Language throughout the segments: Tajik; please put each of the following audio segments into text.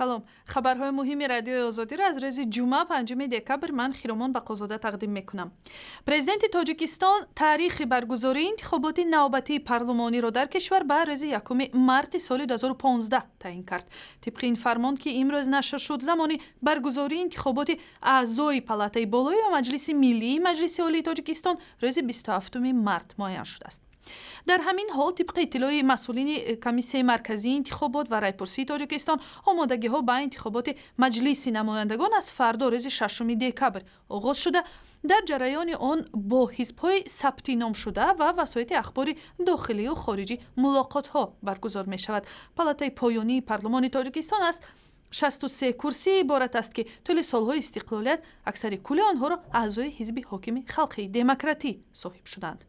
салом. хабарҳои муҳими радиои озодиро аз рӯзи ҷумъа 5 декабр ман Хиромон Бақозода тақдим мекунам. Президенти Тоҷикистон таърихи баргузории интихоботи навбатии парлумониро дар кишвар ба рӯзи 1 марти соли 2015 таъин кард. тибқи ин фармон ки имрӯз нашр шуд, замони баргузории интихоботи аъзои палатаи болои ва маҷлиси миллии маҷлиси олии Тоҷикистон рӯзи 27 март муайян шудааст. дар ҳамин ҳол тибқи иттилои масъулини комиссияи марказии интихобот ва райпурсии Тоҷикистон омодагиҳо ба интихоботи маҷлиси намояндагон аз фардо рӯзи 6 декабр оғоз шуда, дар ҷараёни он бо ҳизбҳои сабти ном шуда ва васоити ахбори дохилию хориҷӣ мулоқотҳо баргузор мешавад. палатаи поёнии парлумони Тоҷикистон аз 63 курсӣ иборат аст ки тӯли солҳои истиқлолият аксари кулли онҳоро аъзои ҳизби ҳокими халқии демократӣ соҳиб шуданд.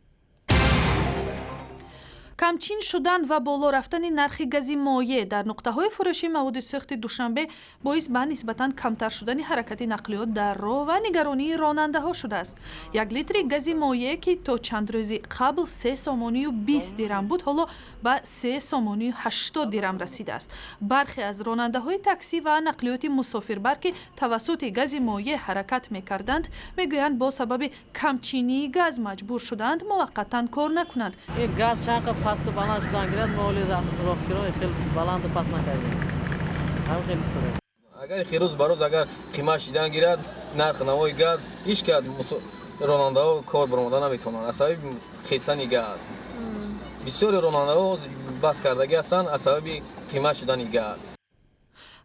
камчин шудан ва боло рафтани нархи гази моеъ дар нуқтаҳои фурӯшии маводи сӯхти душанбе боис ба нисбатан камтар шудани ҳаракати нақлиёт дар роҳ ва нигаронии ронандаҳо шудааст. 1 литри гази моеъ ки то чанд рӯзи қабл 3 сомонию 20 дирам буд, ҳоло ба 3 сомонию 80 дирам расидааст. бархе аз ронандаҳои таксӣ ва нақлиёти мусофирбар ки тавассути гази моеъ ҳаракат мекарданд, мегӯянд бо сабаби камчинии газ маҷбур шуданд муваққатан кор накунанд. پست و بلند شدن گرد مولی راهگیرای خیلی بلند و پس نکردیم. همون خیلی سوده. اگر خیروز بروز اگر قیمت شدن گیرد نرخ نمای گاز هیچ که راننده ها کار برآمده نمیتونن از سبب خیسان گاز. بسیاری راننده ها بس کردگی هستند از سبب قیمت شدن گاز.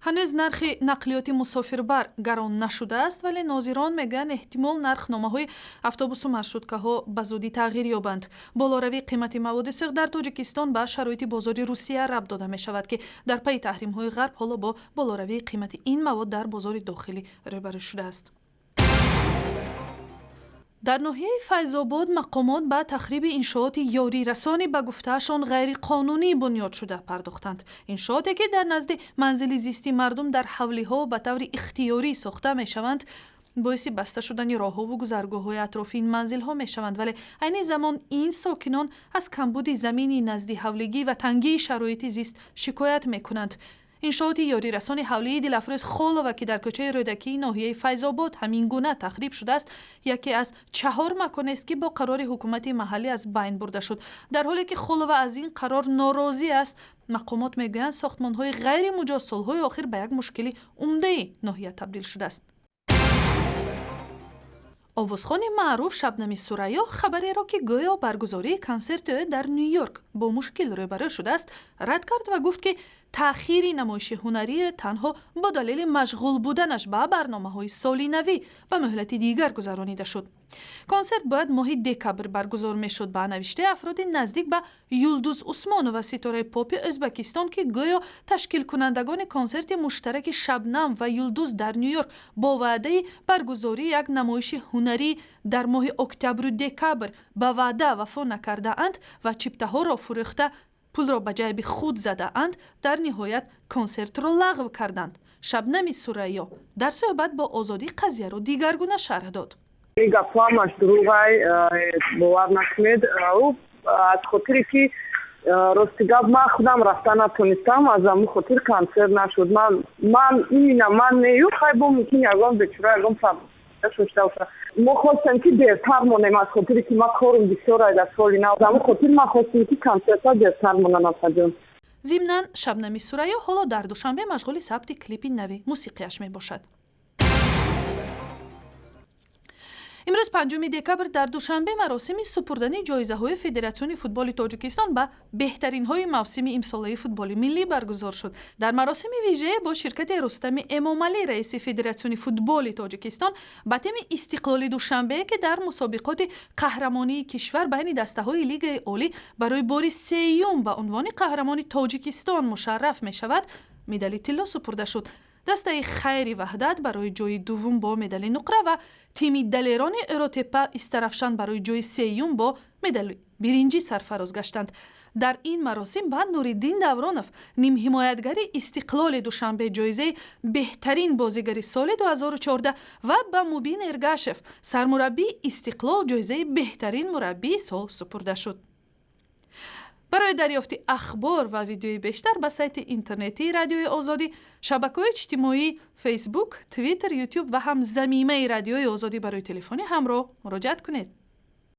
ҳанӯз нархи нақлиёти мусофирбар гарон нашудааст, вале нозирон мегӯянд эҳтимол нархномаҳои автобусу маршруткаҳо ба зудӣ тағйир ёбанд. болоравии қимати маводи сӯхт дар Тоҷикистон ба шароити бозори Русия рабт дода мешавад ки дар пайи таҳримҳои ғарб ҳоло бо болоравии қимати ин мавод дар бозори дохилӣ рӯбарӯ шудааст. дар ноҳияи Файзобод мақомот ба тахриби иншооти ёрирасони ба гуфтаашон ғайриқонунӣ бунёд шуда пардохтанд. иншооте ки дар назди манзили зисти мардум дар ҳавлиҳо ба таври ихтиёрӣ сохта мешаванд, боиси баста шудани роҳҳову гузаргоҳҳои атрофи ин манзилҳо мешаванд, вале айни замон ин сокинон аз камбуди замини назди ҳавлигӣ ва тангии шароити зист шикоят мекунанд. иншооти ёрирасони ҳавлии Дилафрӯз Холова ки дар кӯчаи Рӯдакии ноҳияи Файзобод ҳамин гуна тахриб шудааст, яке аз 4 маконест ки бо қарори ҳукумати маҳаллӣ аз байн бурда шуд. дар ҳоле ки Холова аз ин қарор норозӣ аст, мақомот мегӯянд сохтмонҳои ғайримуҷоз солҳои охир ба як мушкили умдаи ноҳия табдил шудааст. овозхони маъруф Шабнами Сурайё хабареро ки гӯё баргузории консерти ӯ дар Нюйорк бо мушкил рӯбарӯ шудааст, рад кард ва гуфт ки таъхири намоиши ҳунарӣ танҳо бо далели машғул буданаш ба барномаҳои соли навӣ ба муҳлати дигар гузаронида шуд. консерт бояд моҳи декабр баргузор мешуд ба навиштаи афроди наздик ба Юлдуз Усмонова, ситораи попи Ӯзбекистон ки гӯё ташкилкунандагони консерти муштараки Шабнам ва Юлдуз дар Нюйорк бо ваъдаи баргузории як намоиши ҳунарӣ дар моҳи октябру декабр ба ваъда вафо накардаанд ва чиптаҳоро фурӯхта пулро ба ҷайби худ задаанд, дар ниҳоят консертро лағв карданд. Шабнами Сурайё дар суҳбат бо озодӣ қазияро дигаргуна шарҳ дод. ин гапҳоамаш дурӯғай бовар накунед. аз хотире ки рости гап ман худам рафта натонистам, аз амн хотир консерт нашуд. ман имина ман нею хай бо мумкин ягон бечора ягон шошта боша. мо хостем ки дертар монем, аз хотире ки ман корум бисёр ай дар соли нав. аз амн хотир ман хостем ки консертҳо дертар монанд афаҷон. зимнан Шабнами Сурайё ҳоло дар душанбе машғули сабти клипи нави мусиқияш мебошад. имрӯз 5 декабр дар душанбе маросими супурдани ҷоизаҳои Федератсиони футболи Тоҷикистон ба беҳтаринҳои мавсими имсолаи футболи миллӣ баргузор шуд. дар маросими вижее бо ширкати Рустами Эмомалӣ, раиси Федератсиони футболи Тоҷикистон, ба теми истиқлоли Душанбе ки дар мусобиқоти қаҳрамонии кишвар байни дастаҳои Лигаи олӣ барои бори сеюм ба унвони қаҳрамони Тоҷикистон мушарраф мешавад, медали тилло супурда шуд. дастаи хайри ваҳдат барои ҷои дуввум бо медали нуқра ва тими далерони Эротепа Истарафшан барои ҷои сеюм бо медали биринҷӣ сарфароз гаштанд. дар ин маросим ба Нуриддин Давронов, нимҳимоятгари Истиқлоли Душанбе, ҷоизаи беҳтарин бозигари соли 2014 ва ба Мубин Эргашев, сармураббии Истиқлол, ҷоизаи беҳтарин мураббии сол супурда шуд. برای دریافت اخبار و ویدیوی بیشتر به سایت اینترنتی رادیوی آزادی، شبکه‌های اجتماعی فیسبوک، توییتر، یوتیوب و هم ضمیمه رادیوی آزادی برای تلفنی همراه مراجعه کنید.